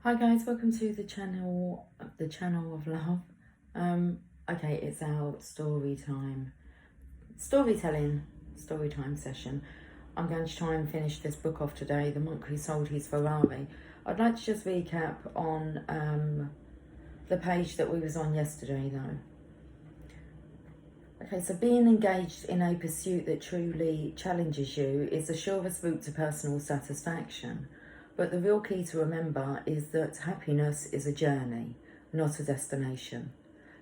Hi guys, welcome to the channel of love. Okay, it's our storytelling story time session. I'm going to try and finish this book off today, The Monk Who Sold His Ferrari. I'd like to just recap on the page that we was on yesterday though. Okay, so being engaged in a pursuit that truly challenges you is the surest route to personal satisfaction. But the real key to remember is that happiness is a journey, not a destination.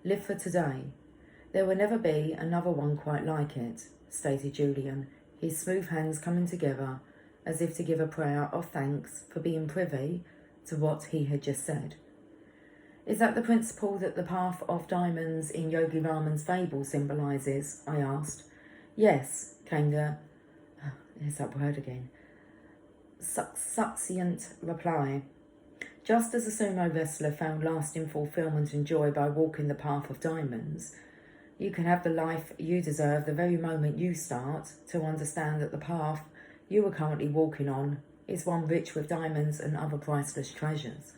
Live for today. There will never be another one quite like it, stated Julian, his smooth hands coming together as if to give a prayer of thanks for being privy to what he had just said. Is that the principle that the path of diamonds in Yogi Raman's fable symbolises? I asked. Yes, came the... here's that word again. Succinct reply. Just as a sumo wrestler found lasting fulfillment and joy by walking the path of diamonds, you can have the life you deserve the very moment you start to understand that the path you are currently walking on is one rich with diamonds and other priceless treasures.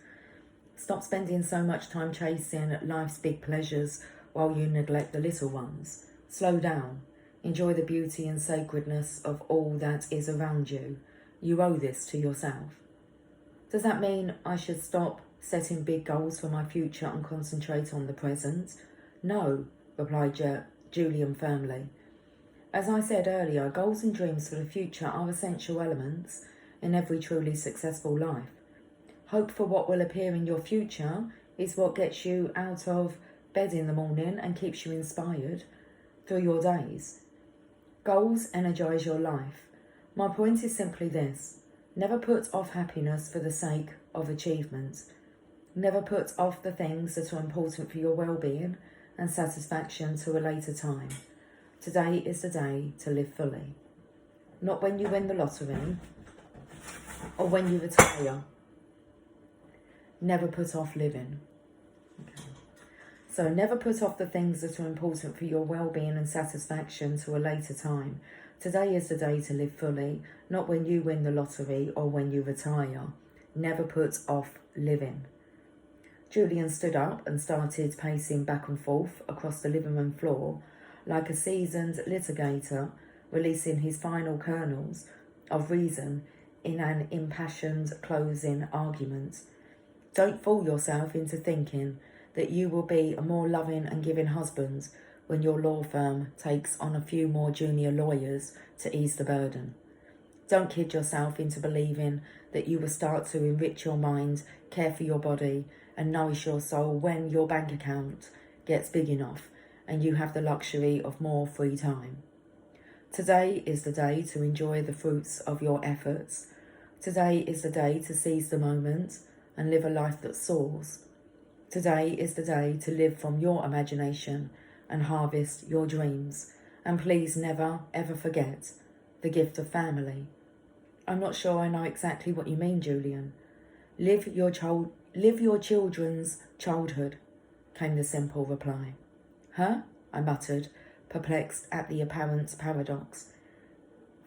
Stop spending so much time chasing life's big pleasures while you neglect the little ones. Slow down. Enjoy the beauty and sacredness of all that is around you. You owe this to yourself. Does that mean I should stop setting big goals for my future and concentrate on the present? No, replied Julian firmly. As I said earlier, goals and dreams for the future are essential elements in every truly successful life. Hope for what will appear in your future is what gets you out of bed in the morning and keeps you inspired through your days. Goals energise your life. My point is simply this: never put off happiness for the sake of achievement. Never put off the things that are important for your well-being and satisfaction to a later time. Today is the day to live fully. Not when you win the lottery or when you retire. Never put off living. Okay. So never put off the things that are important for your well-being and satisfaction to a later time. Today is the day to live fully, not when you win the lottery or when you retire. Never put off living. Julian stood up and started pacing back and forth across the living room floor like a seasoned litigator releasing his final kernels of reason in an impassioned closing argument. Don't fool yourself into thinking that you will be a more loving and giving husband when your law firm takes on a few more junior lawyers to ease the burden. Don't kid yourself into believing that you will start to enrich your mind, care for your body, and nourish your soul when your bank account gets big enough and you have the luxury of more free time. Today is the day to enjoy the fruits of your efforts. Today is the day to seize the moment and live a life that soars. Today is the day to live from your imagination and harvest your dreams. And please never, ever forget the gift of family. I'm not sure I know exactly what you mean, Julian. Live your children's childhood, came the simple reply. Huh? I muttered, perplexed at the apparent paradox.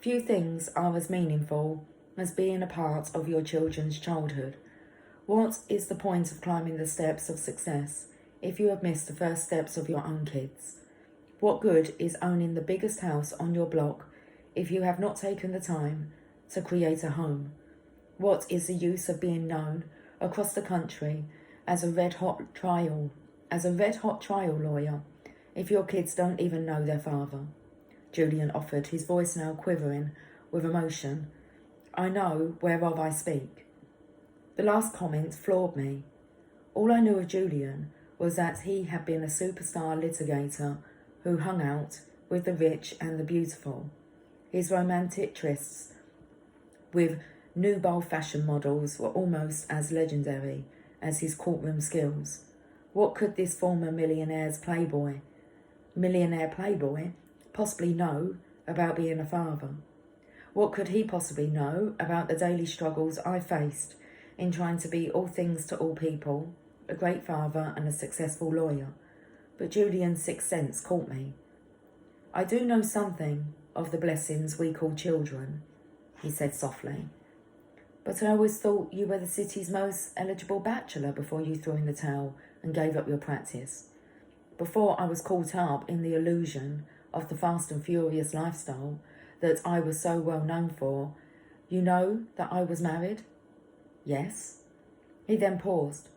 Few things are as meaningful as being a part of your children's childhood. What is the point of climbing the steps of success if you have missed the first steps of your own kids? What good is owning the biggest house on your block if you have not taken the time to create a home? What is the use of being known across the country as a red-hot trial lawyer if your kids don't even know their father? Julian offered, his voice now quivering with emotion. I know whereof I speak. The last comment floored me. All I knew of Julian was that he had been a superstar litigator who hung out with the rich and the beautiful. His romantic trysts with nubile fashion models were almost as legendary as his courtroom skills. What could this former millionaire playboy possibly know about being a father? What could he possibly know about the daily struggles I faced in trying to be all things to all people, a great father and a successful lawyer? But Julian's sixth sense caught me. I do know something of the blessings we call children, he said softly. But I always thought you were the city's most eligible bachelor before you threw in the towel and gave up your practice. Before I was caught up in the illusion of the fast and furious lifestyle that I was so well known for, you know that I was married? Yes. He then paused.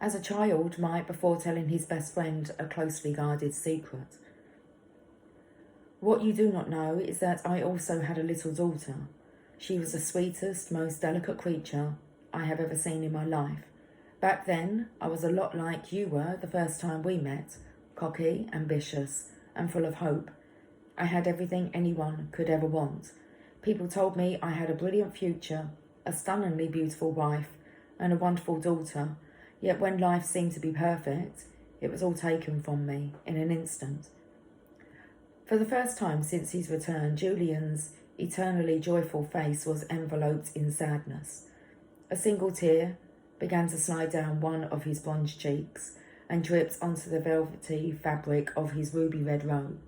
As a child might before telling his best friend a closely guarded secret. What you do not know is that I also had a little daughter. She was the sweetest, most delicate creature I have ever seen in my life. Back then, I was a lot like you were the first time we met, cocky, ambitious, and full of hope. I had everything anyone could ever want. People told me I had a brilliant future, a stunningly beautiful wife, and a wonderful daughter, yet when life seemed to be perfect, it was all taken from me in an instant. For the first time since his return, Julian's eternally joyful face was enveloped in sadness. A single tear began to slide down one of his bronze cheeks and dripped onto the velvety fabric of his ruby-red robe.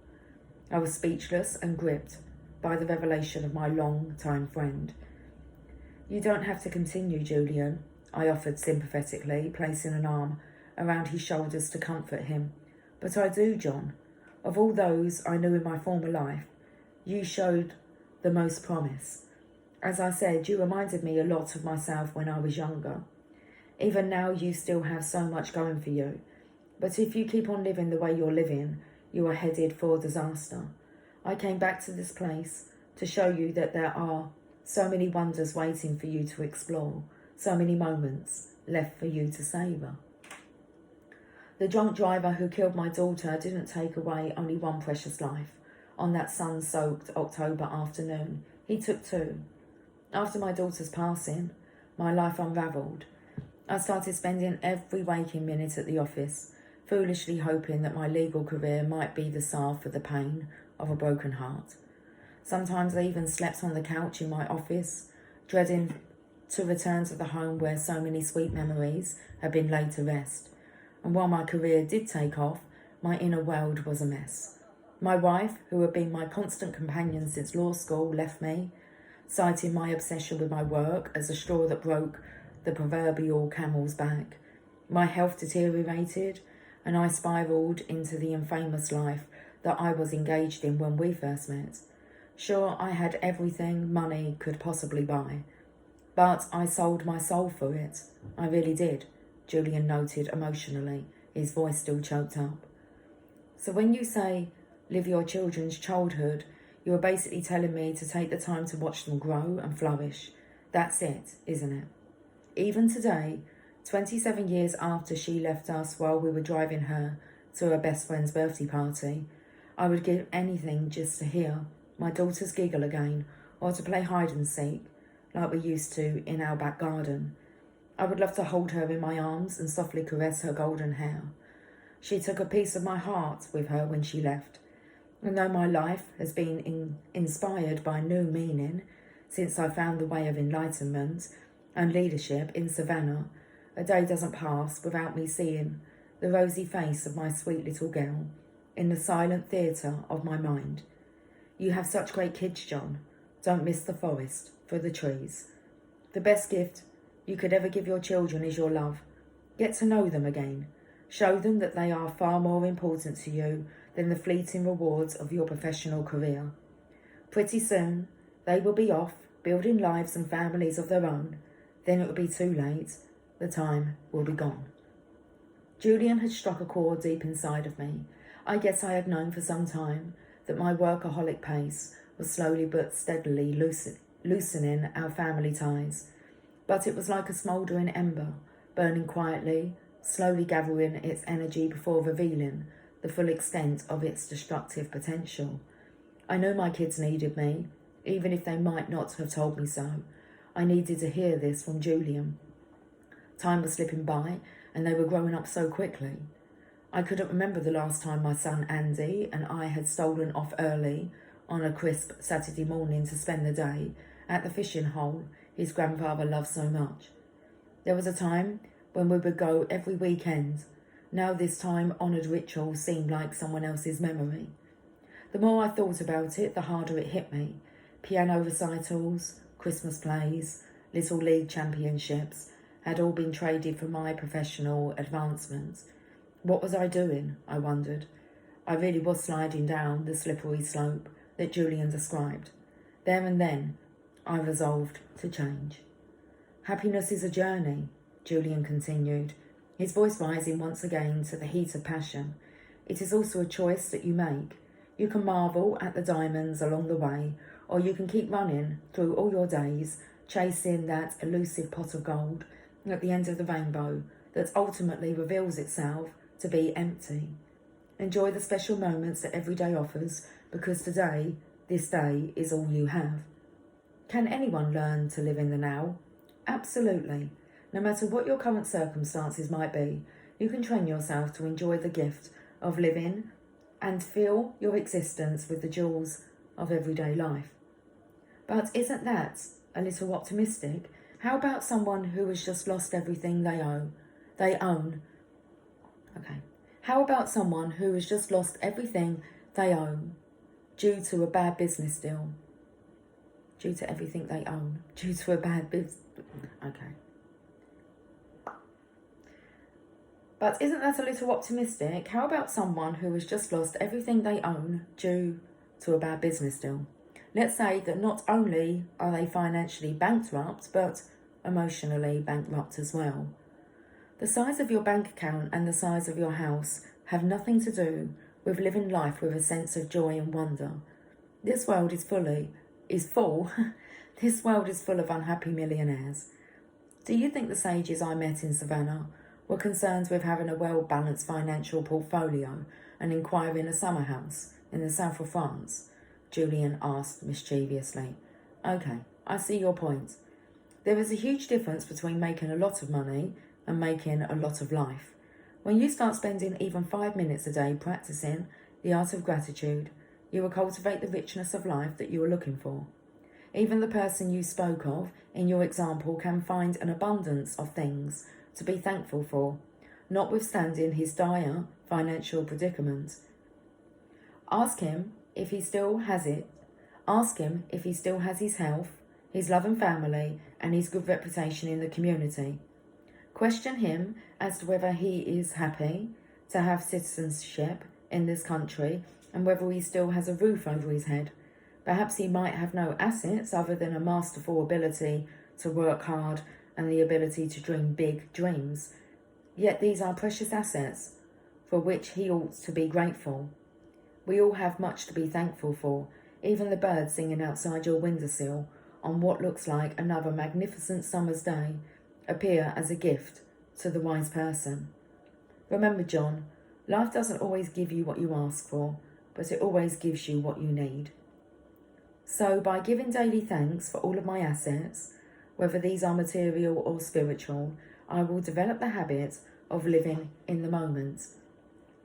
I was speechless and gripped by the revelation of my long-time friend. You don't have to continue, Julian, I offered sympathetically, placing an arm around his shoulders to comfort him. But I do, John. Of all those I knew in my former life, you showed the most promise. As I said, you reminded me a lot of myself when I was younger. Even now you still have so much going for you. But if you keep on living the way you're living, you are headed for disaster. I came back to this place to show you that there are so many wonders waiting for you to explore, so many moments left for you to savour. The drunk driver who killed my daughter didn't take away only one precious life. On that sun-soaked October afternoon, he took two. After my daughter's passing, my life unravelled. I started spending every waking minute at the office, foolishly hoping that my legal career might be the salve for the pain of a broken heart. Sometimes I even slept on the couch in my office, dreading to return to the home where so many sweet memories had been laid to rest. And while my career did take off, my inner world was a mess. My wife, who had been my constant companion since law school, left me, citing my obsession with my work as the straw that broke the proverbial camel's back. My health deteriorated, and I spiralled into the infamous life that I was engaged in when we first met. Sure, I had everything money could possibly buy, but I sold my soul for it. I really did, Julian noted emotionally, his voice still choked up. So when you say live your children's childhood, you are basically telling me to take the time to watch them grow and flourish. That's it, isn't it? Even today, 27 years after she left us while we were driving her to her best friend's birthday party, I would give anything just to hear my daughter's giggle again, or to play hide and seek like we used to in our back garden. I would love to hold her in my arms and softly caress her golden hair. She took a piece of my heart with her when she left. And though my life has been inspired by new meaning since I found the way of enlightenment and leadership in Savannah, a day doesn't pass without me seeing the rosy face of my sweet little girl in the silent theatre of my mind. You have such great kids, John. Don't miss the forest for the trees. The best gift you could ever give your children is your love. Get to know them again. Show them that they are far more important to you than the fleeting rewards of your professional career. Pretty soon, they will be off, building lives and families of their own. Then it will be too late. The time will be gone. Julian had struck a chord deep inside of me. I guess I had known for some time that my workaholic pace was slowly but steadily loosening our family ties. But it was like a smouldering ember, burning quietly, slowly gathering its energy before revealing the full extent of its destructive potential. I knew my kids needed me, even if they might not have told me so. I needed to hear this from Julian. Time was slipping by, and they were growing up so quickly. I couldn't remember the last time my son Andy and I had stolen off early on a crisp Saturday morning to spend the day at the fishing hole his grandfather loved so much. There was a time when we would go every weekend. Now this time-honoured ritual seemed like someone else's memory. The more I thought about it, the harder it hit me. Piano recitals, Christmas plays, Little League championships had all been traded for my professional advancement. What was I doing, I wondered. I really was sliding down the slippery slope that Julian described. There and then, I resolved to change. Happiness is a journey, Julian continued, his voice rising once again to the heat of passion. It is also a choice that you make. You can marvel at the diamonds along the way, or you can keep running through all your days, chasing that elusive pot of gold at the end of the rainbow that ultimately reveals itself to be empty. Enjoy the special moments that every day offers, because today, this day, is all you have. Can anyone learn to live in the now? Absolutely. No matter what your current circumstances might be, you can train yourself to enjoy the gift of living and fill your existence with the jewels of everyday life. But isn't that a little optimistic? How about someone who has just lost everything they own? Okay. How about someone who has just lost everything they own due to a bad business deal? Due to everything they own. Due to a bad business. Okay. But isn't that a little optimistic? How about someone who has just lost everything they own due to a bad business deal? Let's say that not only are they financially bankrupt, but emotionally bankrupt as well. The size of your bank account and the size of your house have nothing to do with living life with a sense of joy and wonder. This world is full This world is full of unhappy millionaires. Do you think the sages I met in Savannah were concerned with having a well-balanced financial portfolio and acquiring a summer house in the south of France? Julian asked mischievously. Okay, I see your point. There is a huge difference between making a lot of money and making a lot of life. When you start spending even 5 minutes a day practicing the art of gratitude, you will cultivate the richness of life that you are looking for. Even the person you spoke of in your example can find an abundance of things to be thankful for, notwithstanding his dire financial predicament. Ask him if he still has it. Ask him if he still has his health, his loving family, and his good reputation in the community. Question him as to whether he is happy to have citizenship in this country and whether he still has a roof over his head. Perhaps he might have no assets other than a masterful ability to work hard and the ability to dream big dreams. Yet these are precious assets for which he ought to be grateful. We all have much to be thankful for, even the birds singing outside your windowsill on what looks like another magnificent summer's day appear as a gift to the wise person. Remember, John, life doesn't always give you what you ask for, but it always gives you what you need. So by giving daily thanks for all of my assets, whether these are material or spiritual, I will develop the habit of living in the moment.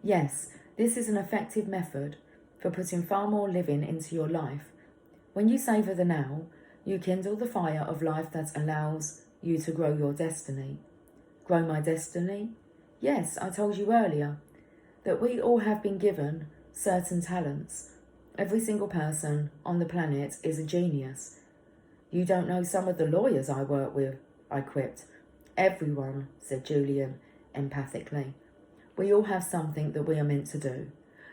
Yes, this is an effective method for putting far more living into your life. When you savour the now, you kindle the fire of life that allows you to grow your destiny. Grow my destiny? Yes, I told you earlier that we all have been given certain talents. Every single person on the planet is a genius. You don't know some of the lawyers I work with, I quipped. Everyone, said Julian empathically. We all have something that we are meant to do.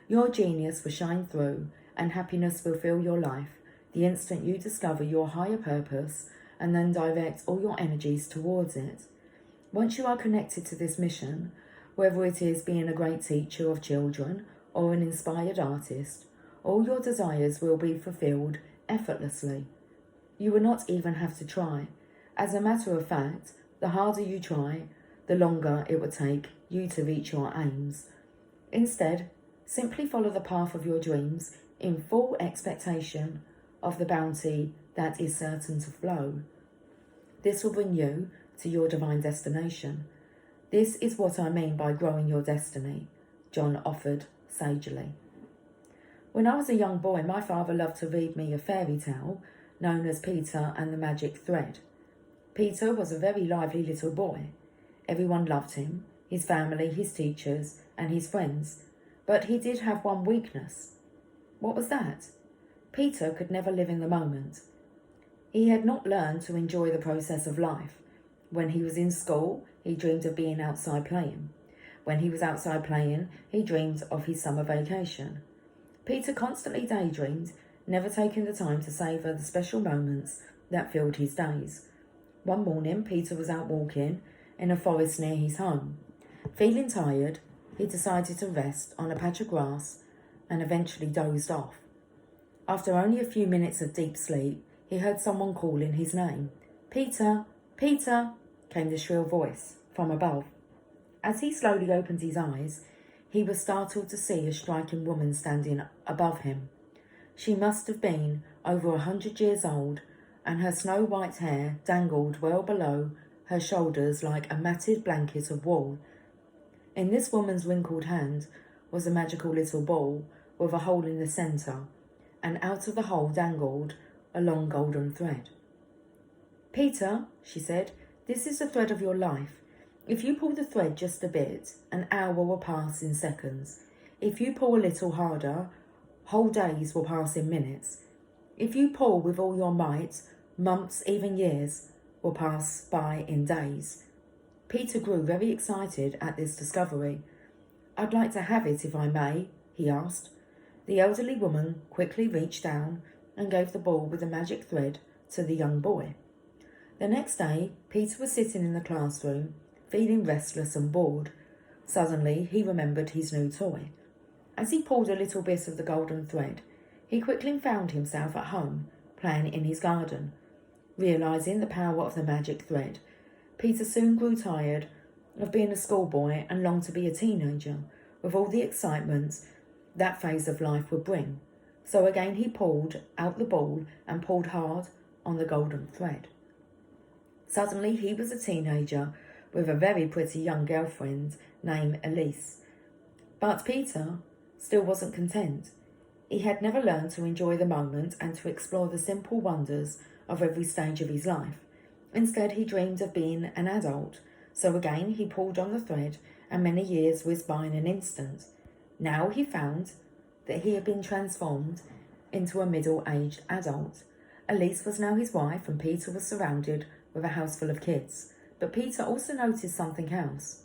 Your genius will shine through and happiness will fill your life the instant you discover your higher purpose and then direct all your energies towards it. Once you are connected to this mission, whether it is being a great teacher of children or an inspired artist, all your desires will be fulfilled effortlessly. You will not even have to try. As a matter of fact, the harder you try, the longer it will take you to reach your aims. Instead, simply follow the path of your dreams in full expectation of the bounty that is certain to flow. This will bring you to your divine destination. This is what I mean by growing your destiny, John offered sagely. When I was a young boy, my father loved to read me a fairy tale known as Peter and the Magic Thread. Peter was a very lively little boy. Everyone loved him, his family, his teachers, and his friends. But he did have one weakness. What was that? Peter could never live in the moment. He had not learned to enjoy the process of life. When he was in school, he dreamed of being outside playing. When he was outside playing, he dreamed of his summer vacation. Peter constantly daydreamed, never taking the time to savour the special moments that filled his days. One morning, Peter was out walking in a forest near his home. Feeling tired, he decided to rest on a patch of grass and eventually dozed off. After only a few minutes of deep sleep, he heard someone calling his name. "Peter! Peter!" came the shrill voice from above. As he slowly opened his eyes, he was startled to see a striking woman standing above him. She must have been over 100 years old, and her snow-white hair dangled well below her shoulders like a matted blanket of wool. In this woman's wrinkled hand was a magical little ball with a hole in the centre, and out of the hole dangled a long golden thread. "Peter," she said, "this is the thread of your life. If you pull the thread just a bit, an hour will pass in seconds. If you pull a little harder, whole days will pass in minutes. If you pull with all your might, months, even years, will pass by in days." Peter grew very excited at this discovery. "I'd like to have it, if I may," he asked. The elderly woman quickly reached down and gave the ball with the magic thread to the young boy. The next day, Peter was sitting in the classroom, feeling restless and bored. Suddenly, he remembered his new toy. As he pulled a little bit of the golden thread, he quickly found himself at home, playing in his garden. Realising the power of the magic thread, Peter soon grew tired of being a schoolboy and longed to be a teenager, with all the excitement that phase of life would bring. So again he pulled out the ball and pulled hard on the golden thread. Suddenly he was a teenager with a very pretty young girlfriend named Elise. But Peter still wasn't content. He had never learned to enjoy the moment and to explore the simple wonders of every stage of his life. Instead, he dreamed of being an adult. So again he pulled on the thread, and many years whizzed by in an instant. Now he found that he had been transformed into a middle-aged adult. Elise was now his wife, and Peter was surrounded with a house full of kids. But Peter also noticed something else.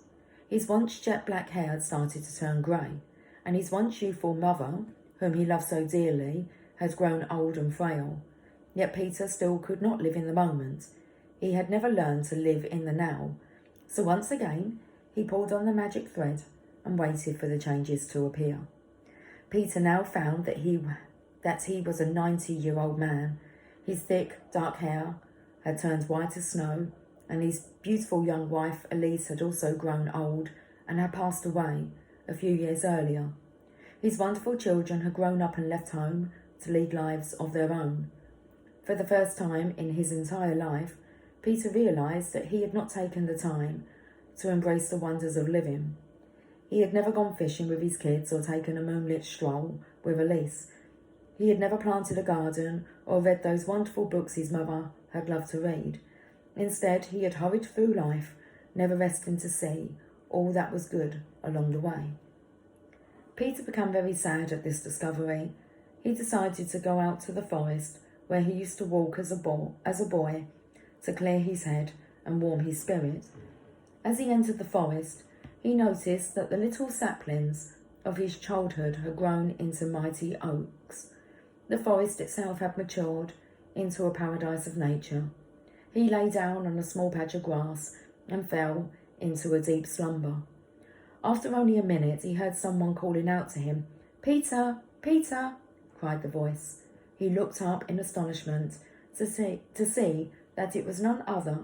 His once jet black hair had started to turn grey, and his once youthful mother, whom he loved so dearly, had grown old and frail. Yet Peter still could not live in the moment. He had never learned to live in the now. So once again, he pulled on the magic thread and waited for the changes to appear. Peter now found that he was a 90-year-old man. His thick, dark hair had turned white as snow, and his beautiful young wife, Elise, had also grown old and had passed away a few years earlier. His wonderful children had grown up and left home to lead lives of their own. For the first time in his entire life, Peter realised that he had not taken the time to embrace the wonders of living. He had never gone fishing with his kids or taken a moonlit stroll with Elise. He had never planted a garden or read those wonderful books his mother had loved to read. Instead, he had hurried through life, never resting to see all that was good along the way. Peter became very sad at this discovery. He decided to go out to the forest where he used to walk as a boy to clear his head and warm his spirit. As he entered the forest, he noticed that the little saplings of his childhood had grown into mighty oaks. The forest itself had matured into a paradise of nature. He lay down on a small patch of grass and fell into a deep slumber. After only a minute, he heard someone calling out to him. "Peter! Peter!" cried the voice. He looked up in astonishment to see that it was none other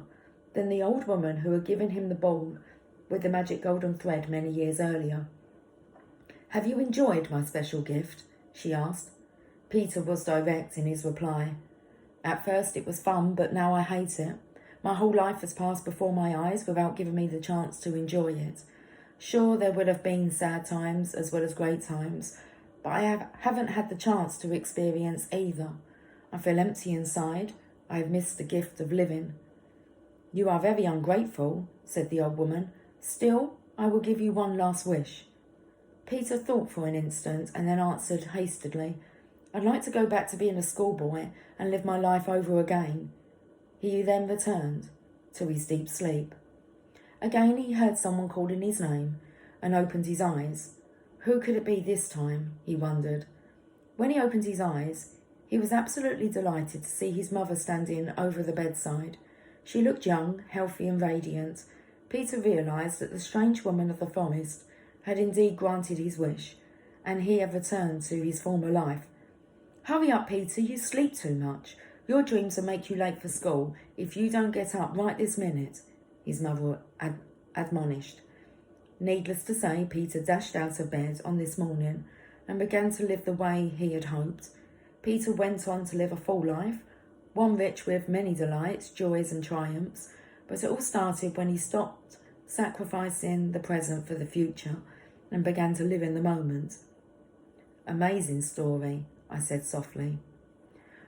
than the old woman who had given him the ball with the magic golden thread many years earlier. "Have you enjoyed my special gift?" she asked. Peter was direct in his reply. "At first it was fun, but now I hate it. My whole life has passed before my eyes without giving me the chance to enjoy it. Sure, there would have been sad times as well as great times, but I haven't had the chance to experience either. I feel empty inside. I have missed the gift of living." "You are very ungrateful," said the old woman. "Still, I will give you one last wish." Peter thought for an instant and then answered hastily, I'd like to go back to being a schoolboy and live my life over again. He then returned to his deep sleep. Again he heard someone calling his name and opened his eyes. Who could it be this time, he wondered. When he opened his eyes, he was absolutely delighted to see his mother standing over the bedside. She looked young, healthy and radiant. Peter realised that the strange woman of the forest had indeed granted his wish, and he had returned to his former life. Hurry up, Peter, you sleep too much. Your dreams will make you late for school if you don't get up right this minute, his mother admonished. Needless to say, Peter dashed out of bed on this morning and began to live the way he had hoped. Peter went on to live a full life, one rich with many delights, joys and triumphs, but it all started when he stopped sacrificing the present for the future and began to live in the moment. Amazing story, I said softly.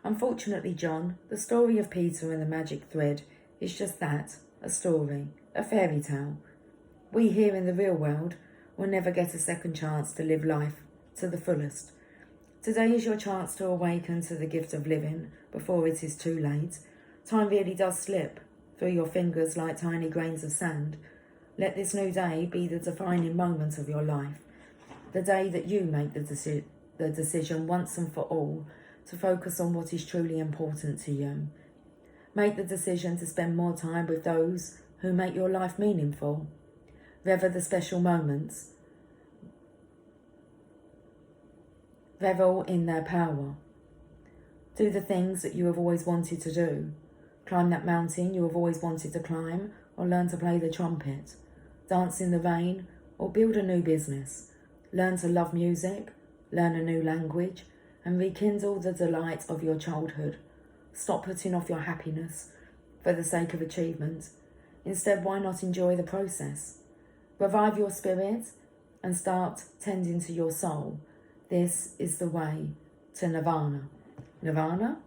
Unfortunately, John, the story of Peter and the magic thread is just that, a story, a fairy tale. We here in the real world will never get a second chance to live life to the fullest. Today is your chance to awaken to the gift of living before it is too late. Time really does slip through your fingers like tiny grains of sand. Let this new day be the defining moment of your life, the day that you make the decision once and for all to focus on what is truly important to you. Make the decision to spend more time with those who make your life meaningful. Revel the special moments. Revel in their power. Do the things that you have always wanted to do. Climb that mountain you have always wanted to climb, or learn to play the trumpet. Dance in the rain, or build a new business. Learn to love music, learn a new language, and rekindle the delight of your childhood. Stop putting off your happiness for the sake of achievement. Instead, why not enjoy the process? Revive your spirit and start tending to your soul. This is the way to Nirvana. Nirvana?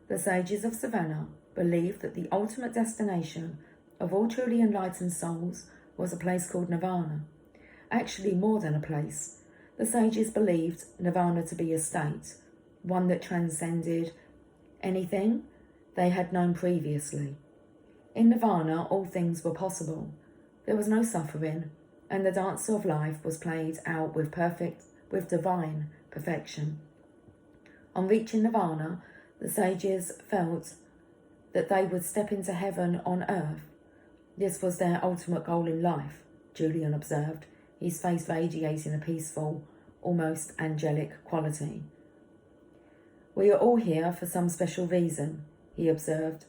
The sages of Savannah believed that the ultimate destination of all truly enlightened souls was a place called Nirvana. Actually, more than a place. The sages believed Nirvana to be a state, one that transcended anything they had known previously. In Nirvana, all things were possible. There was no suffering, and the dance of life was played out with divine perfection. On reaching Nirvana, the sages felt that they would step into heaven on earth. This was their ultimate goal in life, Julian observed, his face radiating a peaceful, almost angelic quality. We are all here for some special reason, he observed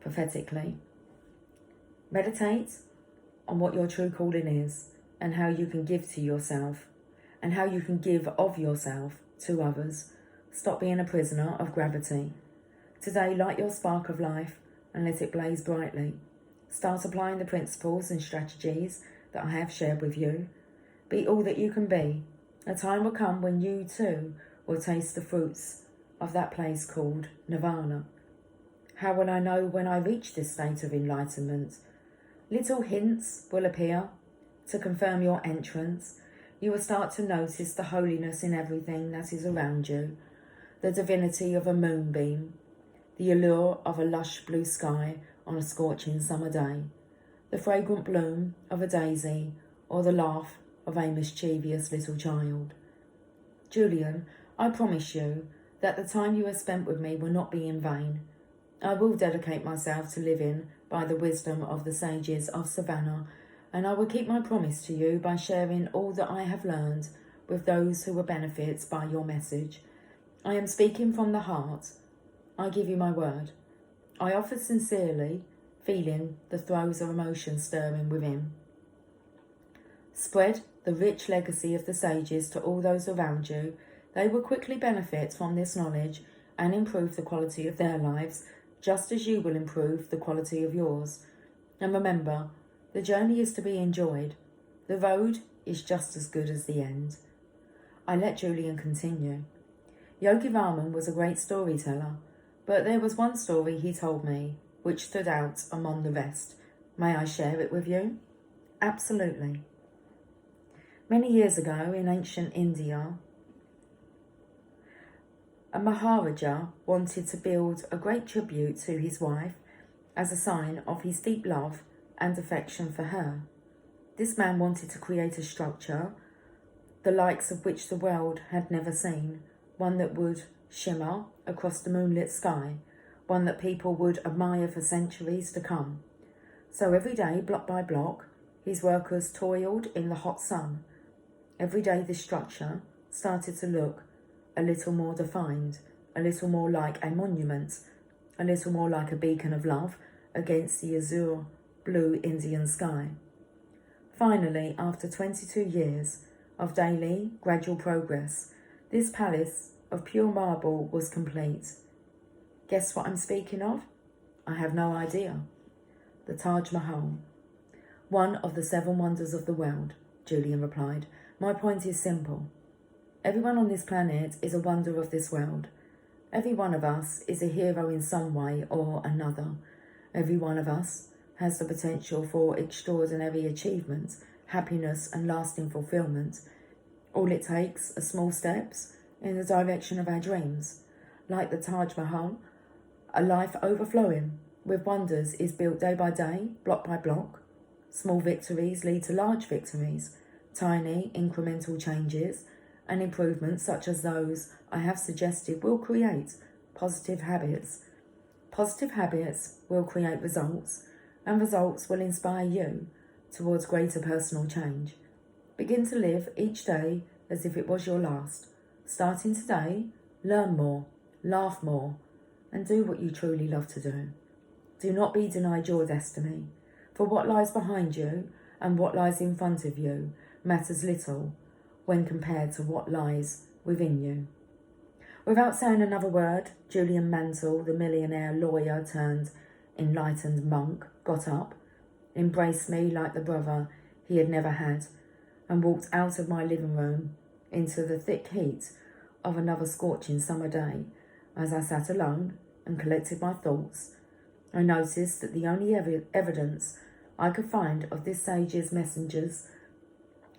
prophetically. Meditate on what your true calling is and how you can give to yourself and how you can give of yourself to others. Stop being a prisoner of gravity. Today, light your spark of life and let it blaze brightly. Start applying the principles and strategies that I have shared with you. Be all that you can be. A time will come when you too will taste the fruits of that place called Nirvana. How will I know when I reach this state of enlightenment? Little hints will appear to confirm your entrance. You will start to notice the holiness in everything that is around you, the divinity of a moonbeam, the allure of a lush blue sky on a scorching summer day, the fragrant bloom of a daisy, or the laugh of a mischievous little child. Julian, I promise you that the time you have spent with me will not be in vain. I will dedicate myself to living by the wisdom of the sages of Savannah, and I will keep my promise to you by sharing all that I have learned with those who will benefit by your message. I am speaking from the heart. I give you my word. I offer sincerely, feeling the throes of emotion stirring within. Spread the rich legacy of the sages to all those around you. They will quickly benefit from this knowledge and improve the quality of their lives, just as you will improve the quality of yours. And remember, the journey is to be enjoyed. The road is just as good as the end. I let Julian continue. Yogi Raman was a great storyteller, but there was one story he told me which stood out among the rest. May I share it with you? Absolutely. Many years ago in ancient India, a Maharaja wanted to build a great tribute to his wife as a sign of his deep love and affection for her. This man wanted to create a structure, the likes of which the world had never seen, one that would shimmer across the moonlit sky, one that people would admire for centuries to come. So every day, block by block, his workers toiled in the hot sun. Every day this structure started to look a little more defined, a little more like a monument, a little more like a beacon of love against the azure blue Indian sky. Finally, after 22 years of daily, gradual progress, this palace of pure marble was complete. Guess what I'm speaking of? I have no idea. The Taj Mahal. One of the 7 wonders of the world, Julian replied. My point is simple. Everyone on this planet is a wonder of this world. Every one of us is a hero in some way or another. Every one of us has the potential for extraordinary achievement, happiness and lasting fulfillment. All it takes are small steps in the direction of our dreams. Like the Taj Mahal, a life overflowing with wonders is built day by day, block by block. Small victories lead to large victories. Tiny incremental changes and improvements such as those I have suggested will create positive habits. Positive habits will create results, and results will inspire you towards greater personal change. Begin to live each day as if it was your last. Starting today, learn more, laugh more, and do what you truly love to do. Do not be denied your destiny, for what lies behind you and what lies in front of you matters little when compared to what lies within you. Without saying another word, Julian Mantle, the millionaire lawyer turned enlightened monk, got up, embraced me like the brother he had never had, and walked out of my living room into the thick heat of another scorching summer day. As I sat alone and collected my thoughts, I noticed that the only evidence I could find of this sage's messenger's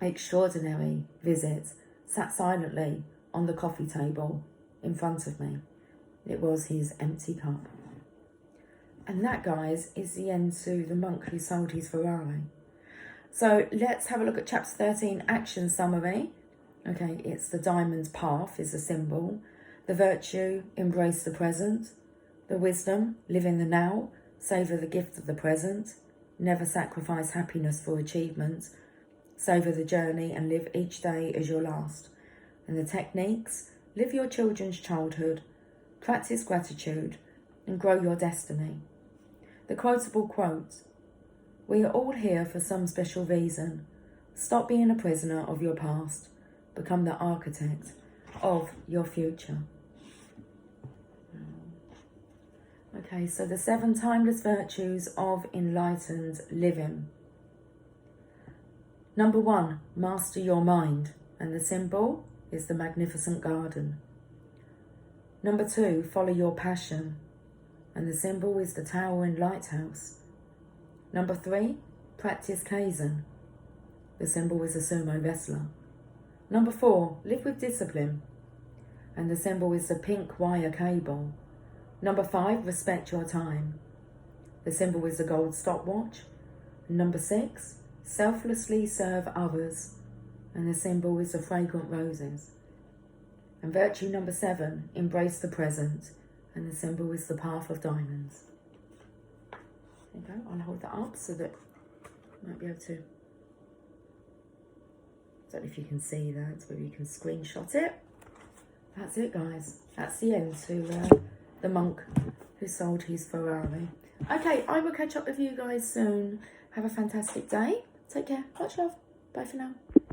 extraordinary visit sat silently on the coffee table in front of me. It was his empty cup. And that, guys, is the end to the monk who sold his Ferrari. So let's have a look at chapter 13, action summary. Okay, it's the diamond path is a symbol. The virtue, embrace the present. The wisdom, live in the now, savour the gift of the present. Never sacrifice happiness for achievement. Savour the journey and live each day as your last. And the techniques, live your children's childhood, practice gratitude, and grow your destiny. The quotable quote, we are all here for some special reason. Stop being a prisoner of your past. Become the architect of your future. Okay, so the 7 timeless virtues of enlightened living. Number 1, master your mind, and the symbol is the magnificent garden. Number 2, follow your passion, and the symbol is the towering lighthouse. Number 3, practice Kaizen. The symbol is a sumo wrestler. Number 4, live with discipline, and the symbol is the pink wire cable. Number 5, respect your time. The symbol is the gold stopwatch. Number 6, selflessly serve others, and the symbol is the fragrant roses. And virtue number 7, embrace the present, and the symbol is the path of diamonds. There you go, I'll hold that up so that you might be able to, I don't know if you can see that, whether you can screenshot it. That's it, guys. That's the end to the monk who sold his Ferrari. Okay, I will catch up with you guys soon. Have a fantastic day. Take care. Much love. Bye for now.